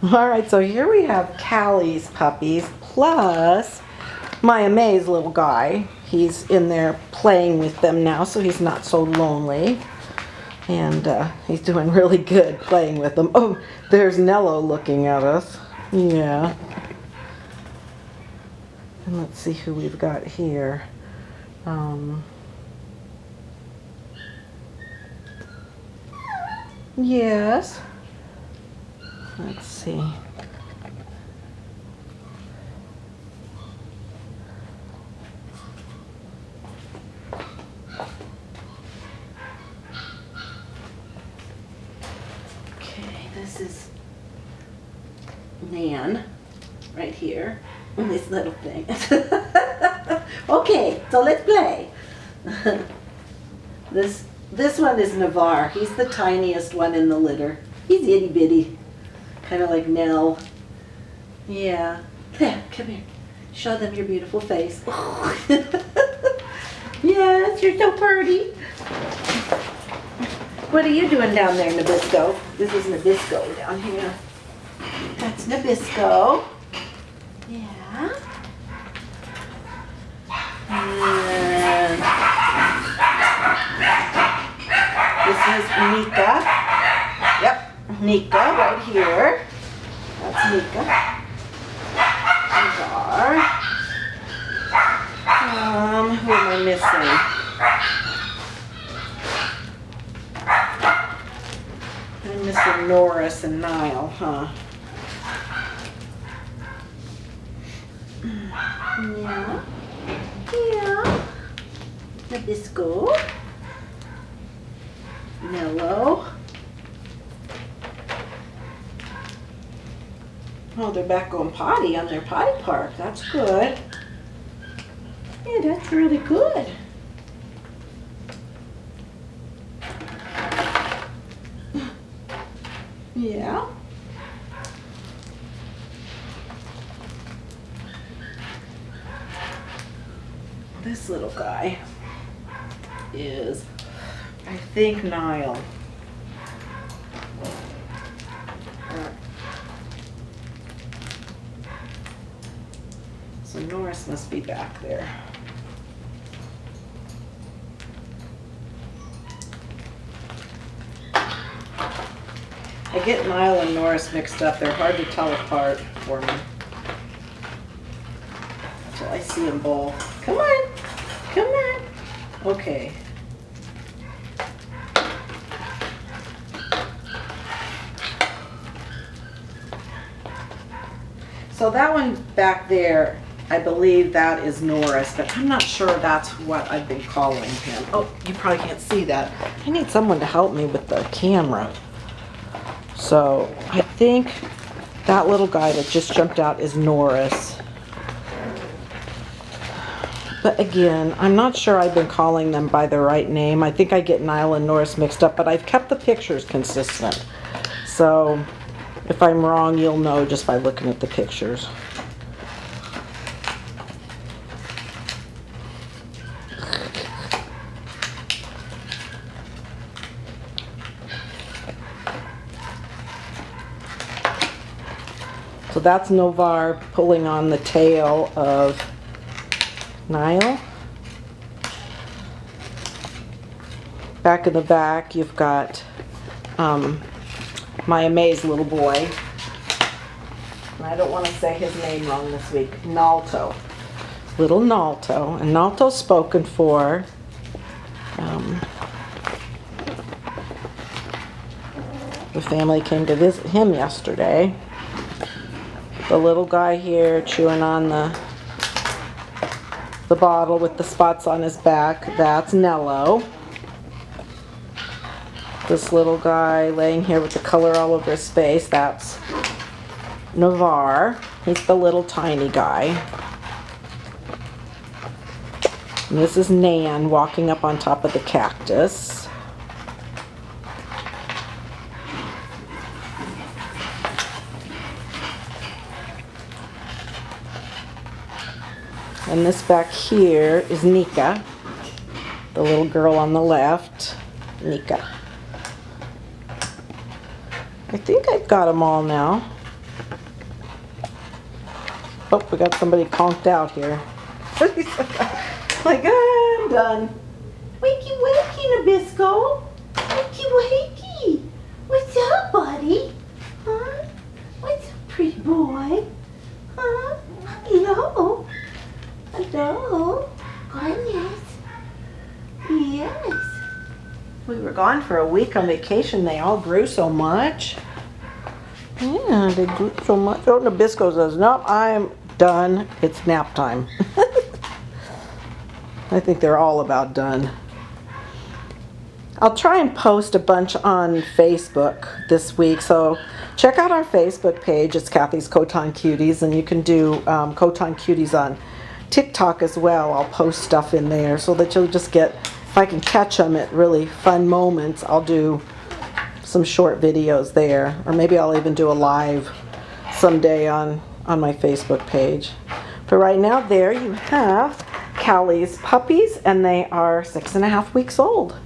Alright, so here we have Kaley's puppies plus Maya May's little guy. He's in there playing with them now, so he's not so lonely. And he's doing really good playing with them. Oh, there's Nello looking at us. Yeah. And let's see who we've got here. Yes. Let's see. Okay, this is Nan right here. This little thing. Okay, so let's play. This one is Navarre. He's the tiniest one in the litter. He's itty bitty, kind of like Nell. Yeah. There, come here. Show them your beautiful face. Yes, you're so pretty. What are you doing down there, Nabisco? This is Nabisco down here. That's Nabisco. Yeah. And this is Nika. Yep, Nika right here. That's Nika. Navarre. Who am I missing? I'm missing Norris and Niall, huh? Yeah. Yeah. Nabisco. Nello. Oh, they're back going potty on their potty park. That's good. Yeah, that's really good. Yeah. This little guy is, I think, Niall. So Norris must be back there. I get Niall and Norris mixed up. They're hard to tell apart for me until I see them both. Come on. Come on. Okay. So that one back there, I believe that is Norris, but I'm not sure that's what I've been calling him. Oh, you probably can't see that. I need someone to help me with the camera. So I think that little guy that just jumped out is Norris. But again, I'm not sure I've been calling them by the right name. I think I get Niall and Norris mixed up, but I've kept the pictures consistent. So if I'm wrong, you'll know just by looking at the pictures. So that's Navarre pulling on the tail of Niall. Back in the back, you've got Maya May's little boy. And I don't want to say his name wrong this week. Nalto. Little Nalto. And Nalto's spoken for. The family came to visit him yesterday. The little guy here chewing on the bottle with the spots on his back, that's Nello. This little guy laying here with the color all over his face, that's Navarre. He's the little tiny guy. And this is Nan walking up on top of the cactus. And this back here is Nika, the little girl on the left, Nika. I think I've got them all now. Oh, we got somebody conked out here. Like, I'm done. Wakey, wakey, Nabisco. Wakey, wakey. What's up, buddy? Huh? What's up, pretty boy? Huh? Hello. Hello. Goodness. Yes. We were gone for a week on vacation. They all grew so much. Yeah, they grew so much. Oh, Nabisco says, nope, I'm done. It's nap time. I think they're all about done. I'll try and post a bunch on Facebook this week, so check out our Facebook page. It's Cathy's Coton Cuties, and you can do Coton Cuties on TikTok as well. I'll post stuff in there so that you'll just get, if I can catch them at really fun moments, I'll do some short videos there, or maybe I'll even do a live someday on my Facebook page. But right now there you have Kaley's puppies, and they are 6.5 weeks old.